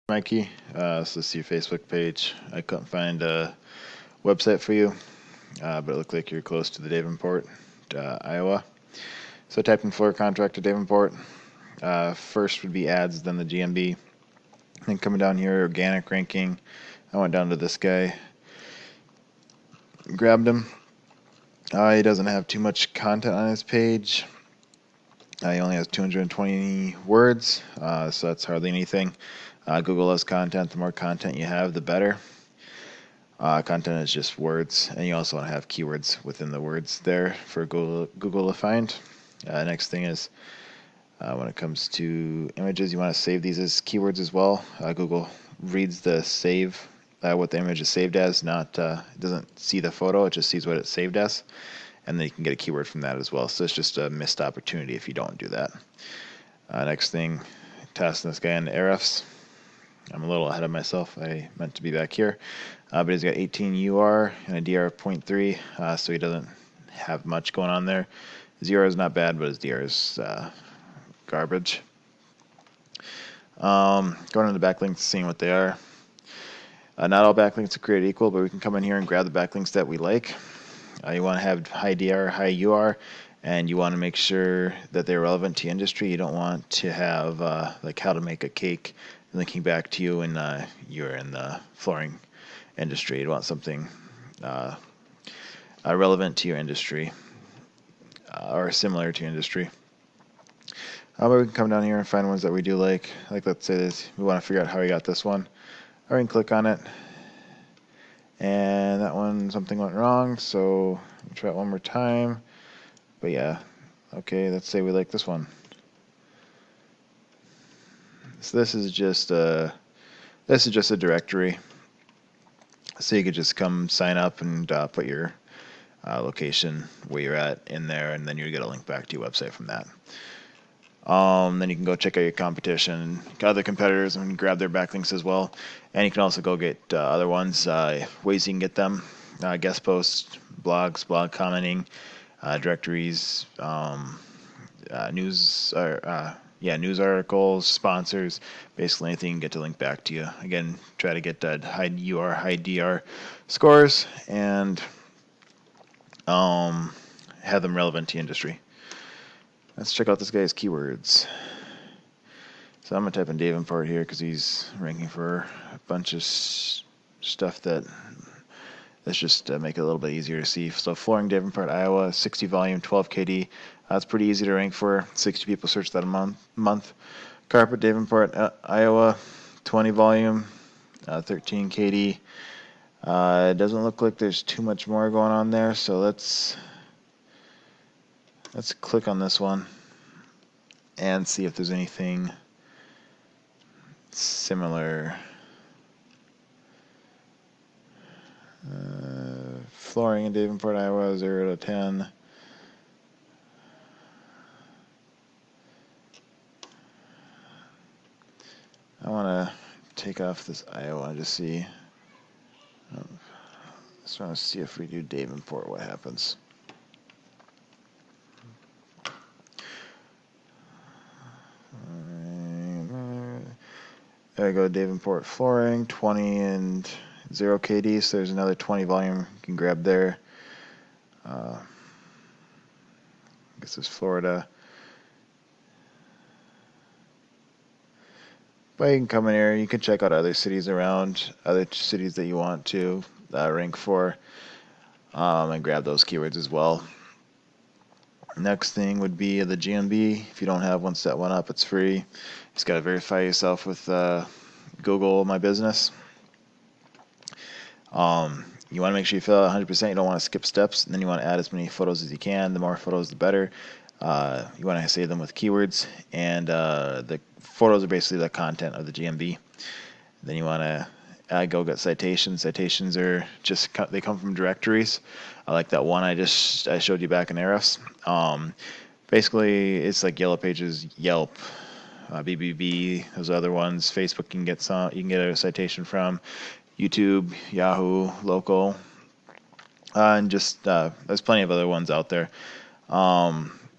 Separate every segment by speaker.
Speaker 1: Mikey. So this is your Facebook page. I couldn't find a website for you, but it looked like you're close to the Davenport, Iowa. So type in floor contract to Davenport. First would be ads, then the GMB. Then coming down here, organic ranking. I went down to this guy, grabbed him. He doesn't have too much content on his page. He only has 220 words, so that's hardly anything. Google has content. The more content you have, the better. Content is just words, and you also want to have keywords within the words there for Google to find. Next thing is when it comes to images, you want to save these as keywords as well. Google reads the save, what the image is saved as, not it doesn't see the photo, it just sees what it's saved as, and then you can get a keyword from that as well. So it's just a missed opportunity if you don't do that. Next thing, testing this guy on Ahrefs. I'm a little ahead of myself. I meant to be back here. But he's got 18 UR and a DR of 0.3, so he doesn't have much going on there. His UR is not bad, but his DR is garbage. Going into the backlinks, seeing what they are. Not all backlinks are created equal, but we can come in here and grab the backlinks that we like. You want to have high DR, high UR, and you want to make sure that they're relevant to your industry. You don't want to have like how to make a cake linking back to you and you're in the flooring industry. You want something relevant to your industry or similar to your industry. But we can come down here and find ones that we do like. Like let's say this, we want to figure out how we got this one. Or we can click on it. And that one, something went wrong, so we'll try it one more time. But yeah, okay, let's say we like this one. So this is just a directory. So you could just come sign up and put your location where you're at in there, and then you get a link back to your website from that. Then you can go check out your competition, other competitors, and grab their backlinks as well. And you can also go get other ones, ways you can get them, guest posts, blogs, blog commenting, directories, news articles, sponsors, basically anything you can get to link back to you. Again, try to get high UR, high DR scores, and have them relevant to industry. Let's check out this guy's keywords. So I'm going to type in Davenport here because he's ranking for a bunch of stuff that let's just make it a little bit easier to see. So flooring Davenport, Iowa, 60 volume, 12 KD. That's pretty easy to rank for. 60 people search that a month. Carpet Davenport, Iowa, 20 volume, 13 KD. It doesn't look like there's too much more going on there, so let's click on this one and see if there's anything similar. Flooring in Davenport, Iowa, 0 to 10. I want to take off this Iowa and just see. Just want to see if we do Davenport, what happens. There we go, Davenport flooring, 20 and 0 KD, so there's another 20 volume you can grab there. I guess it's Florida. But you can come in here, you can check out other cities around, other cities that you want to rank for, and grab those keywords as well. Next thing would be the GMB. If you don't have one, set one up. It's free. You just got to verify yourself with Google My Business. You want to make sure you fill out 100%. You don't want to skip steps. And then you want to add as many photos as you can. The more photos, the better. You want to save them with keywords. And the photos are basically the content of the GMB. Then you want to go get citations. Citations are just, they come from directories. I like that one I showed you back in Ahrefs. Basically, it's like Yellow Pages, Yelp, BBB, those other ones. Facebook you can get a citation from. YouTube, Yahoo, Local, and just there's plenty of other ones out there.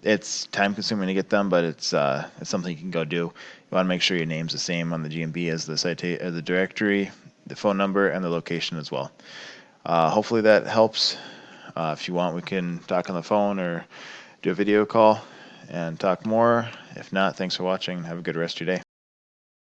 Speaker 1: It's time consuming to get them, but it's something you can go do. You want to make sure your name's the same on the GMB as the directory, the phone number, and the location as well. Hopefully that helps. If you want, we can talk on the phone or do a video call and talk more. If not, thanks for watching. Have a good rest of your day.